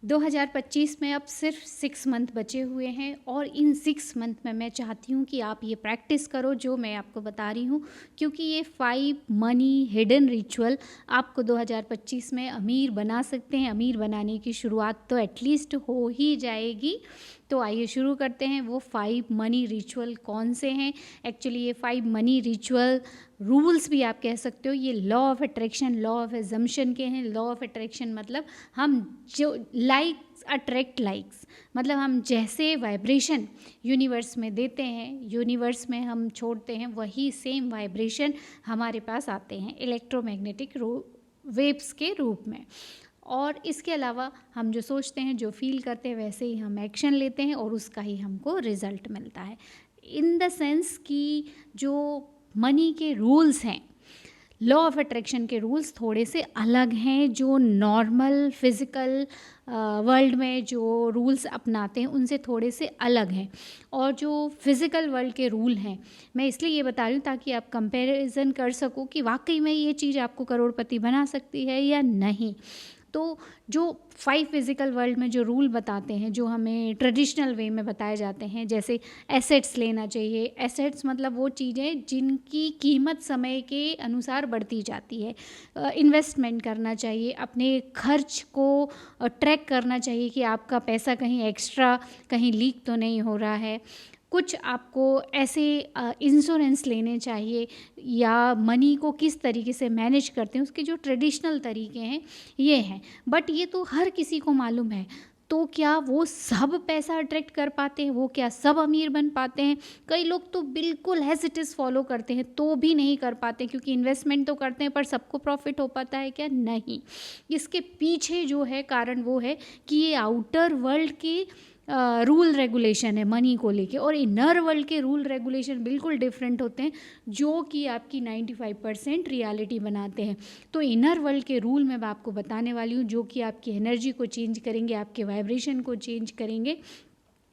2025 में अब सिर्फ 6 मंथ बचे हुए हैं और इन 6 मंथ में मैं चाहती हूँ कि आप ये प्रैक्टिस करो जो मैं आपको बता रही हूँ, क्योंकि ये 5 मनी हिडन रिचुअल आपको 2025 में अमीर बना सकते हैं। अमीर बनाने की शुरुआत तो एटलीस्ट हो ही जाएगी। तो आइए शुरू करते हैं। वो 5 मनी रिचुअल कौन से हैं? एक्चुअली ये 5 मनी रिचुअल रूल्स भी आप कह सकते हो। ये law of attraction, law of assumption के हैं। लॉ ऑफ अट्रैक्शन मतलब हम जो लाइक्स अट्रैक्ट लाइक्स, मतलब हम जैसे वाइब्रेशन यूनिवर्स में देते हैं, यूनिवर्स में हम छोड़ते हैं, वही सेम वाइब्रेशन हमारे पास आते हैं इलेक्ट्रोमैग्नेटिक वेव्स के रूप में। और इसके अलावा हम जो सोचते हैं, जो फील करते हैं, वैसे ही हम एक्शन लेते हैं और उसका ही हमको रिजल्ट मिलता है। इन द सेंस कि जो मनी के रूल्स हैं, लॉ ऑफ अट्रैक्शन के रूल्स थोड़े से अलग हैं। जो नॉर्मल फिज़िकल वर्ल्ड में जो रूल्स अपनाते हैं उनसे थोड़े से अलग हैं। और जो फिज़िकल वर्ल्ड के रूल हैं, मैं इसलिए ये बता रही हूँ ताकि आप कंपैरिजन कर सको कि वाकई में ये चीज़ आपको करोड़पति बना सकती है या नहीं। तो जो 5 फिज़िकल वर्ल्ड में जो रूल बताते हैं, जो हमें ट्रेडिशनल वे में बताए जाते हैं, जैसे एसेट्स लेना चाहिए। एसेट्स मतलब वो चीज़ें जिनकी कीमत समय के अनुसार बढ़ती जाती है। इन्वेस्टमेंट करना चाहिए, अपने खर्च को ट्रैक करना चाहिए कि आपका पैसा कहीं एक्स्ट्रा कहीं लीक तो नहीं हो रहा है। कुछ आपको ऐसे इंश्योरेंस लेने चाहिए, या मनी को किस तरीके से मैनेज करते हैं उसके जो ट्रेडिशनल तरीके हैं ये हैं। बट ये तो हर किसी को मालूम है। तो क्या वो सब पैसा अट्रैक्ट कर पाते हैं? वो क्या सब अमीर बन पाते हैं? कई लोग तो बिल्कुल एज इट इज़ फॉलो करते हैं तो भी नहीं कर पाते, क्योंकि इन्वेस्टमेंट तो करते हैं पर सबको प्रॉफिट हो पाता है क्या? नहीं। इसके पीछे जो है कारण वो है कि ये आउटर वर्ल्ड की रूल रेगुलेशन है मनी को लेके, और इनर वर्ल्ड के रूल रेगुलेशन बिल्कुल डिफरेंट होते हैं, जो कि आपकी 95% रियलिटी बनाते हैं। तो इनर वर्ल्ड के रूल मैं आपको बताने वाली हूँ, जो कि आपकी एनर्जी को चेंज करेंगे, आपके वाइब्रेशन को चेंज करेंगे,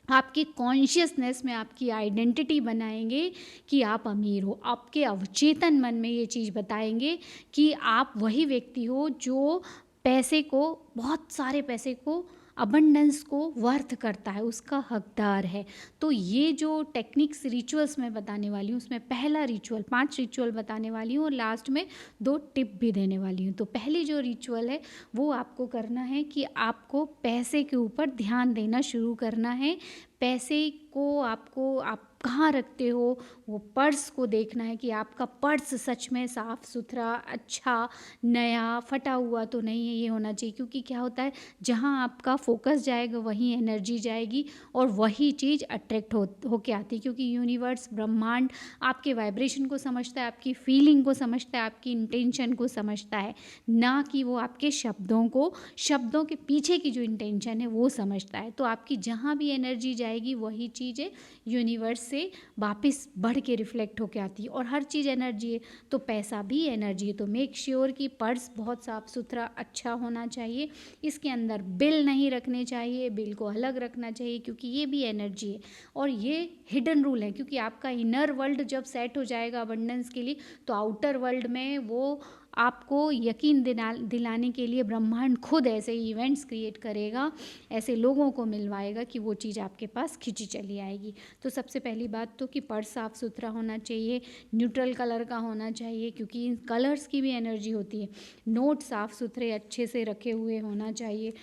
आपकी कॉन्शियसनेस में आपकी आइडेंटिटी बनाएंगे कि आप अमीर हो। आपके अवचेतन मन में ये चीज़ बताएंगे कि आप वही व्यक्ति हो जो पैसे को, बहुत सारे पैसे को, अबंडेंस को वर्थ करता है, उसका हकदार है। तो ये जो टेक्निक्स रिचुअल्स मैं बताने वाली हूँ, उसमें पहला रिचुअल, 5 रिचुअल बताने वाली हूँ और लास्ट में 2 टिप भी देने वाली हूँ। तो पहली जो रिचुअल है वो आपको करना है कि आपको पैसे के ऊपर ध्यान देना शुरू करना है। पैसे को आपको, आप कहाँ रखते हो, वो पर्स को देखना है कि आपका पर्स सच में साफ़ सुथरा, अच्छा, नया, फटा हुआ तो नहीं है, ये होना चाहिए। क्योंकि क्या होता है, जहाँ आपका फोकस जाएगा वहीं एनर्जी जाएगी और वही चीज़ अट्रैक्ट होके आती है। क्योंकि यूनिवर्स, ब्रह्मांड आपके वाइब्रेशन को समझता है, आपकी फीलिंग को समझता है, आपकी इंटेंशन को समझता है, ना कि वो आपके शब्दों को, शब्दों के पीछे की जो इंटेंशन है वो समझता है। तो आपकी जहाँ भी एनर्जी जाएगी वही चीज़ें यूनिवर्स से वापस बढ़ के रिफ्लेक्ट होके आती है। और हर चीज़ एनर्जी है तो पैसा भी एनर्जी है। तो मेक श्योर कि पर्स बहुत साफ़ सुथरा, अच्छा होना चाहिए। इसके अंदर बिल नहीं रखने चाहिए, बिल को अलग रखना चाहिए, क्योंकि ये भी एनर्जी है। और ये हिडन रूल है, क्योंकि आपका इनर वर्ल्ड जब सेट हो जाएगा अबंडेंस के लिए, तो आउटर वर्ल्ड में वो आपको यकीन दिलाने के लिए ब्रह्मांड खुद ऐसे इवेंट्स क्रिएट करेगा, ऐसे लोगों को मिलवाएगा कि वो चीज़ आपके पास खिंची चली आएगी। तो सबसे पहली बात तो कि पर्स साफ़ सुथरा होना चाहिए, न्यूट्रल कलर का होना चाहिए, क्योंकि इन कलर्स की भी एनर्जी होती है। नोट साफ़ सुथरे अच्छे से रखे हुए होना चाहिए,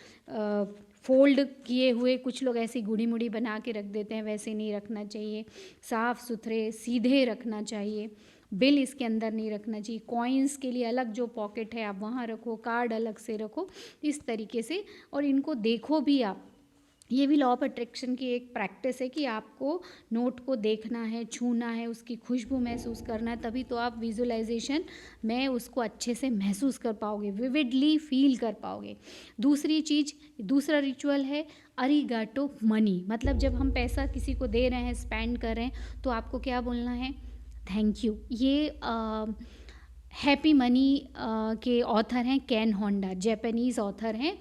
फोल्ड किए हुए, कुछ लोग ऐसी गुड़ी मुड़ी बना के रख देते हैं, वैसे नहीं रखना चाहिए। साफ़ सुथरे सीधे रखना चाहिए। बिल इसके अंदर नहीं रखना चाहिए। कॉइन्स के लिए अलग जो पॉकेट है आप वहाँ रखो, कार्ड अलग से रखो, इस तरीके से। और इनको देखो भी आप, ये भी लॉ ऑफ अट्रैक्शन की एक प्रैक्टिस है कि आपको नोट को देखना है, छूना है, उसकी खुशबू महसूस करना है, तभी तो आप विजुअलाइजेशन में उसको अच्छे से महसूस कर पाओगे, विविडली फील कर पाओगे। दूसरी चीज़, दूसरा रिचुअल है अरिगाटो मनी। मतलब जब हम पैसा किसी को दे रहे हैं, स्पेंड कर रहे हैं, तो आपको क्या बोलना है? Thank you. ये हैप्पी मनी के ऑथर हैं केन होंडा, जापानीज़ ऑथर हैं।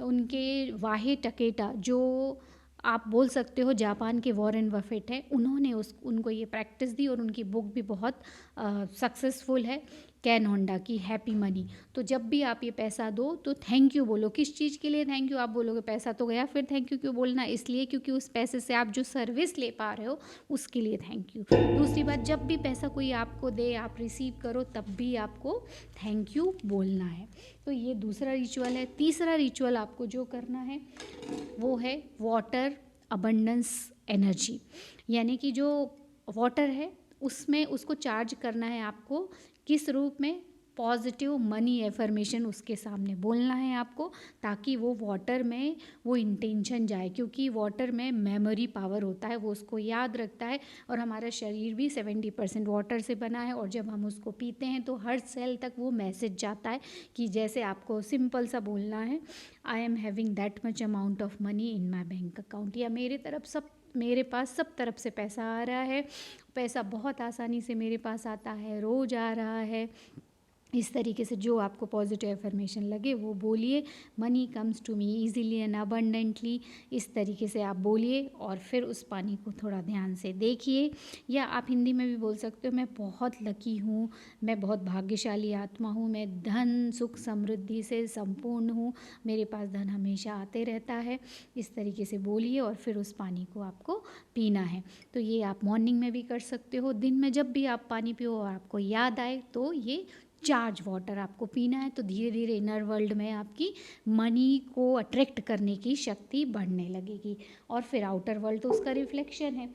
उनके वाहे टकेटा जो आप बोल सकते हो जापान के वॉरेन बफेट है, उन्होंने उनको ये प्रैक्टिस दी और उनकी बुक भी बहुत सक्सेसफुल है, कैन होंडा की हैप्पी मनी। तो जब भी आप ये पैसा दो तो थैंक यू बोलो। किस चीज़ के लिए थैंक यू आप बोलोगे? पैसा तो गया, फिर थैंक यू क्यों बोलना? इसलिए क्योंकि उस पैसे से आप जो सर्विस ले पा रहे हो उसके लिए थैंक यू। दूसरी बात, जब भी पैसा कोई आपको दे, आप रिसीव करो, तब भी आपको थैंक यू बोलना है। तो ये दूसरा रिचुअल है। तीसरा रिचुअल आपको जो करना है वो है वाटर अबंडेंस एनर्जी, यानी कि जो वाटर है उसमें उसको चार्ज करना है आपको। किस रूप में? पॉजिटिव मनी एफर्मेशन उसके सामने बोलना है आपको, ताकि वो वाटर में वो इंटेंशन जाए, क्योंकि वाटर में मेमोरी पावर होता है, वो उसको याद रखता है। और हमारा शरीर भी 70% वाटर से बना है, और जब हम उसको पीते हैं तो हर सेल तक वो मैसेज जाता है कि जैसे आपको सिंपल सा बोलना है, I am having that much amount of money in my bank account, या मेरे पास सब तरफ से पैसा आ रहा है, पैसा बहुत आसानी से मेरे पास आता है, रोज़ आ रहा है। इस तरीके से जो आपको पॉजिटिव एफर्मेशन लगे वो बोलिए। Money comes to me easily and abundantly, इस तरीके से आप बोलिए और फिर उस पानी को थोड़ा ध्यान से देखिए। या आप हिंदी में भी बोल सकते हो, मैं बहुत लकी हूँ, मैं बहुत भाग्यशाली आत्मा हूँ, मैं धन सुख समृद्धि से संपूर्ण हूँ, मेरे पास धन हमेशा आते रहता है। इस तरीके से बोलिए और फिर उस पानी को आपको पीना है। तो ये आप मॉर्निंग में भी कर सकते हो। दिन में जब भी आप पानी पियो और आपको याद आए तो ये चार्ज वाटर आपको पीना है। तो धीरे धीरे इनर वर्ल्ड में आपकी मनी को अट्रैक्ट करने की शक्ति बढ़ने लगेगी, और फिर आउटर वर्ल्ड तो उसका रिफ्लेक्शन है।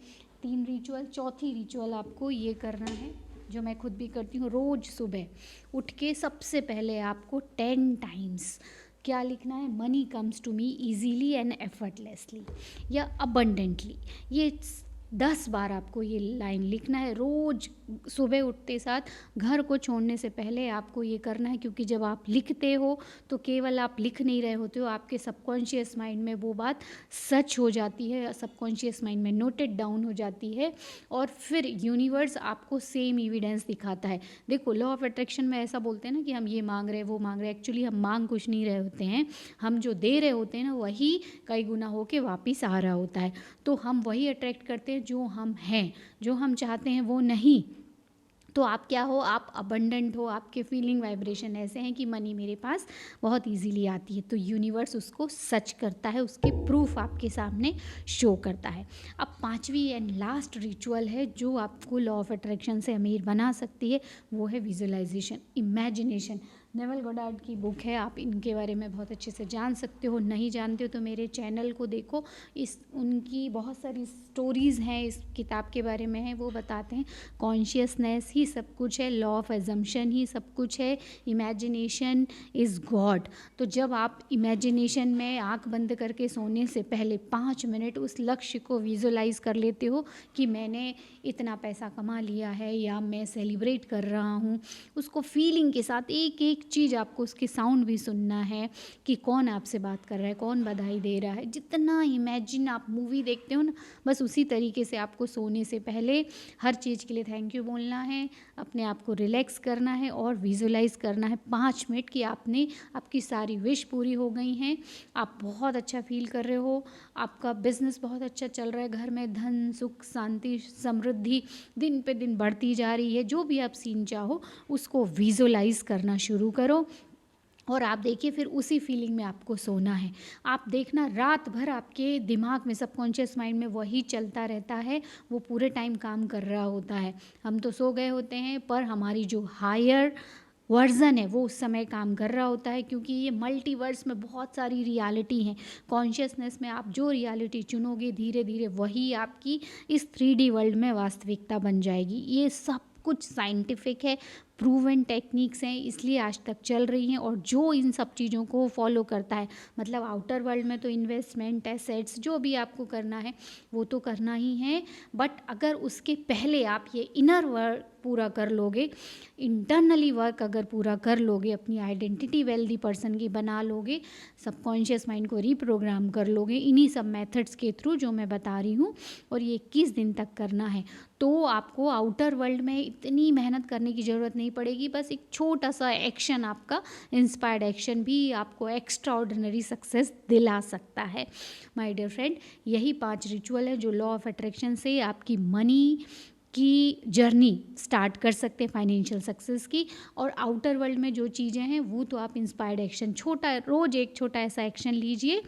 3 रिचुअल। चौथी रिचुअल आपको ये करना है, जो मैं खुद भी करती हूँ, रोज़ सुबह उठ के सबसे पहले आपको 10 टाइम्स क्या लिखना है? Money comes to me easily and effortlessly या अबंडेंटली। ये 10 बार आपको ये लाइन लिखना है रोज़ सुबह उठते साथ। घर को छोड़ने से पहले आपको ये करना है, क्योंकि जब आप लिखते हो तो केवल आप लिख नहीं रहे होते हो, आपके सबकॉन्शियस माइंड में वो बात सच हो जाती है, सबकॉन्शियस माइंड में नोटेड डाउन हो जाती है, और फिर यूनिवर्स आपको सेम एविडेंस दिखाता है। देखो, लॉ ऑफ अट्रैक्शन में ऐसा बोलते हैं ना कि हम ये मांग रहे हैं, वो मांग रहे हैं। एक्चुअली हम मांग कुछ नहीं रहे होते हैं, हम जो दे रहे होते हैं ना वही कई गुना होके वापिस आ रहा होता है। तो हम वही अट्रैक्ट करते हैं जो हम हैं, जो हम चाहते हैं वो नहीं। तो आप क्या हो? आप अबंडेंट हो, आपके फीलिंग वाइब्रेशन ऐसे हैं कि मनी मेरे पास बहुत इजीली आती है। तो यूनिवर्स उसको सच करता है, उसके प्रूफ आपके सामने शो करता है। अब 5वीं एंड लास्ट रिचुअल है जो आपको लॉ ऑफ अट्रैक्शन से अमीर बना सकती है, वो है विजुअलाइजेशन, इमेजिनेशन। नेवल गोडार्ड की बुक है, आप इनके बारे में बहुत अच्छे से जान सकते हो। नहीं जानते हो तो मेरे चैनल को देखो, उनकी बहुत सारी स्टोरीज़ हैं इस किताब के बारे में है, वो बताते हैं कॉन्शियसनेस ही सब कुछ है, लॉ ऑफ एजम्पशन ही सब कुछ है, इमेजिनेशन इज़ गॉड। तो जब आप इमेजिनेशन में आंख बंद करके सोने से पहले 5 मिनट उस लक्ष्य को विजुअलाइज कर लेते हो कि मैंने इतना पैसा कमा लिया है या मैं सेलिब्रेट कर रहा हूँ, उसको फीलिंग के साथ एक एक चीज़ आपको उसके साउंड भी सुनना है कि कौन आपसे बात कर रहा है, कौन बधाई दे रहा है। जितना इमेजिन आप मूवी देखते हो ना, बस उसी तरीके से आपको सोने से पहले हर चीज़ के लिए थैंक यू बोलना है, अपने आप को रिलैक्स करना है और विजुअलाइज करना है 5 मिनट कि आपकी सारी विश पूरी हो गई हैं, आप बहुत अच्छा फील कर रहे हो, आपका बिजनेस बहुत अच्छा चल रहा है, घर में धन सुख शांति समृद्धि दिन पे दिन बढ़ती जा रही है। जो भी आप सीन चाहो उसको विजुअलाइज करना शुरू करो और आप देखिए फिर उसी फीलिंग में आपको सोना है। आप देखना रात भर आपके दिमाग में सबकॉन्शियस माइंड में वही चलता रहता है, वो पूरे टाइम काम कर रहा होता है। हम तो सो गए होते हैं पर हमारी जो हायर वर्जन है वो उस समय काम कर रहा होता है, क्योंकि ये मल्टीवर्स में बहुत सारी रियलिटी हैं। कॉन्शियसनेस में आप जो रियलिटी चुनोगे धीरे धीरे वही आपकी इस 3D वर्ल्ड में वास्तविकता बन जाएगी। ये सब कुछ साइंटिफिक है, प्रूवन टेक्निक्स हैं, इसलिए आज तक चल रही हैं। और जो इन सब चीज़ों को फॉलो करता है, मतलब आउटर वर्ल्ड में तो इन्वेस्टमेंट एसेट्स जो भी आपको करना है वो तो करना ही है, बट अगर उसके पहले आप ये इनर वर्क पूरा कर लोगे, इंटरनली वर्क अगर पूरा कर लोगे, अपनी आइडेंटिटी वेल्दी पर्सन की बना लोगे, सबकॉन्शियस माइंड को रीप्रोग्राम कर लोगे इन्हीं सब मेथड्स के थ्रू जो मैं बता रही हूँ, और ये 21 दिन तक करना है, तो आपको आउटर वर्ल्ड में इतनी मेहनत करने की ज़रूरत नहीं नहीं पड़ेगी, बस एक छोटा सा एक्शन, आपका इंस्पायर्ड एक्शन भी आपको एक्स्ट्रा ऑर्डिनरी सक्सेस दिला सकता है। माय डियर फ्रेंड, यही 5 रिचुअल है जो लॉ ऑफ अट्रैक्शन से आपकी मनी की जर्नी स्टार्ट कर सकते हैं, फाइनेंशियल सक्सेस की। और आउटर वर्ल्ड में जो चीज़ें हैं वो तो आप इंस्पायर्ड एक्शन, छोटा रोज़ एक छोटा ऐसा एक्शन लीजिए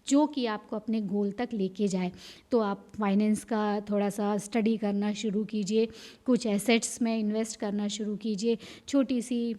जो कि आपको अपने गोल तक लेके जाए। तो आप फाइनेंस का थोड़ा सा स्टडी करना शुरू कीजिए, कुछ एसेट्स में इन्वेस्ट करना शुरू कीजिए, छोटी सी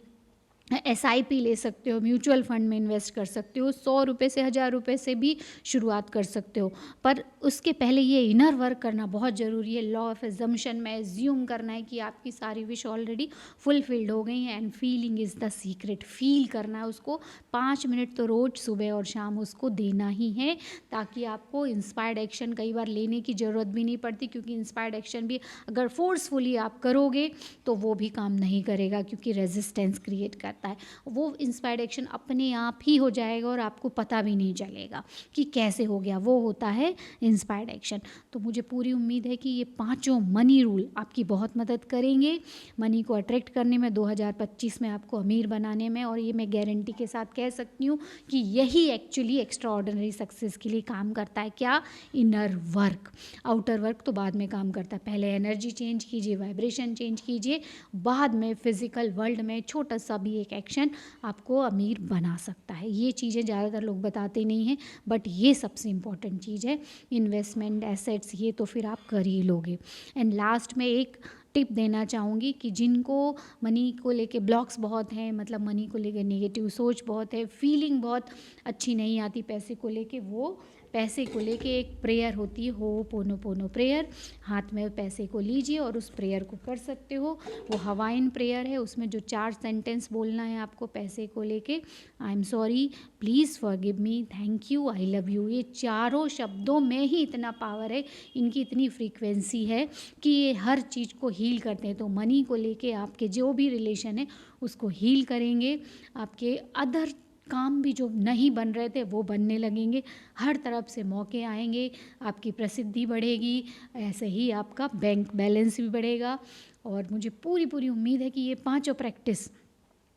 SIP ले सकते हो, म्यूचुअल फंड में इन्वेस्ट कर सकते हो, 100 रुपये से 1000 रुपये से भी शुरुआत कर सकते हो। पर उसके पहले ये इनर वर्क करना बहुत ज़रूरी है। लॉ ऑफ एजम्पशन में एज्यूम करना है कि आपकी सारी विश ऑलरेडी फुलफिल्ड हो गई हैं, and feeling is the secret. Feel करना है उसको, 5 मिनट तो रोज़ सुबह और शाम उसको देना ही है, ताकि आपको इंस्पायर्ड एक्शन कई बार लेने की ज़रूरत भी नहीं पड़ती, क्योंकि इंस्पायर्ड एक्शन भी अगर फोर्सफुली आप करोगे तो वो भी काम नहीं करेगा, क्योंकि रेजिस्टेंस क्रिएट करता है। वो इंस्पायर्ड एक्शन अपने आप ही हो जाएगा और आपको पता भी नहीं चलेगा कि कैसे हो गया, वो होता है इंस्पायर्ड एक्शन। तो मुझे पूरी उम्मीद है कि ये 5 मनी रूल आपकी बहुत मदद करेंगे मनी को अट्रैक्ट करने में, 2025 में आपको अमीर बनाने में। और ये मैं गारंटी के साथ कह सकती हूँ कि यही एक्चुअली एक्स्ट्रा ऑर्डिनरी सक्सेस के लिए काम करता है। क्या? Inner work. आउटर वर्क तो बाद में काम करता है, पहले एनर्जी चेंज कीजिए, वाइब्रेशन चेंज कीजिए, बाद में फिजिकल वर्ल्ड में छोटा सा भी एक एक्शन आपको अमीर बना सकता है। ये चीज़ें ज़्यादातर लोग बताते नहीं हैं, बट ये सबसे इम्पॉर्टेंट चीज़ है। इन्वेस्टमेंट, एसेट्स, ये तो फिर आप कर ही लोगे। एंड लास्ट में एक टिप देना चाहूँगी कि जिनको मनी को लेके ब्लॉक्स बहुत हैं, मतलब मनी को लेके नेगेटिव सोच बहुत है, फीलिंग बहुत अच्छी नहीं आती पैसे को लेके, वो पैसे को लेके एक प्रेयर होती है, होपोनोपोनो प्रेयर। हाथ में पैसे को लीजिए और उस प्रेयर को कर सकते हो। वो हवाइन प्रेयर है, उसमें जो 4 सेंटेंस बोलना है आपको पैसे को लेके, I am sorry, please forgive me, thank you, I love you. ये चारों शब्दों में ही इतना पावर है, इनकी इतनी फ्रीक्वेंसी है कि ये हर चीज़ को हील करते हैं। तो मनी को लेके आपके जो भी रिलेशन है उसको हील करेंगे, आपके अदर काम भी जो नहीं बन रहे थे वो बनने लगेंगे, हर तरफ से मौके आएंगे, आपकी प्रसिद्धि बढ़ेगी, ऐसे ही आपका बैंक बैलेंस भी बढ़ेगा। और मुझे पूरी पूरी उम्मीद है कि ये 5 प्रैक्टिस,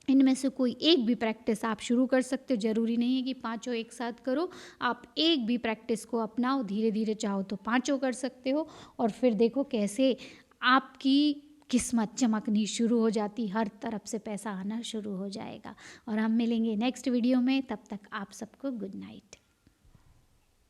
इनमें से कोई एक भी प्रैक्टिस आप शुरू कर सकते हो। ज़रूरी नहीं है कि 5 एक साथ करो, आप एक भी प्रैक्टिस को अपनाओ, धीरे धीरे चाहो तो 5 कर सकते हो, और फिर देखो कैसे आपकी किस्मत चमकनी शुरू हो जाती, हर तरफ से पैसा आना शुरू हो जाएगा। और हम मिलेंगे नेक्स्ट वीडियो में, तब तक आप सबको गुड नाइट।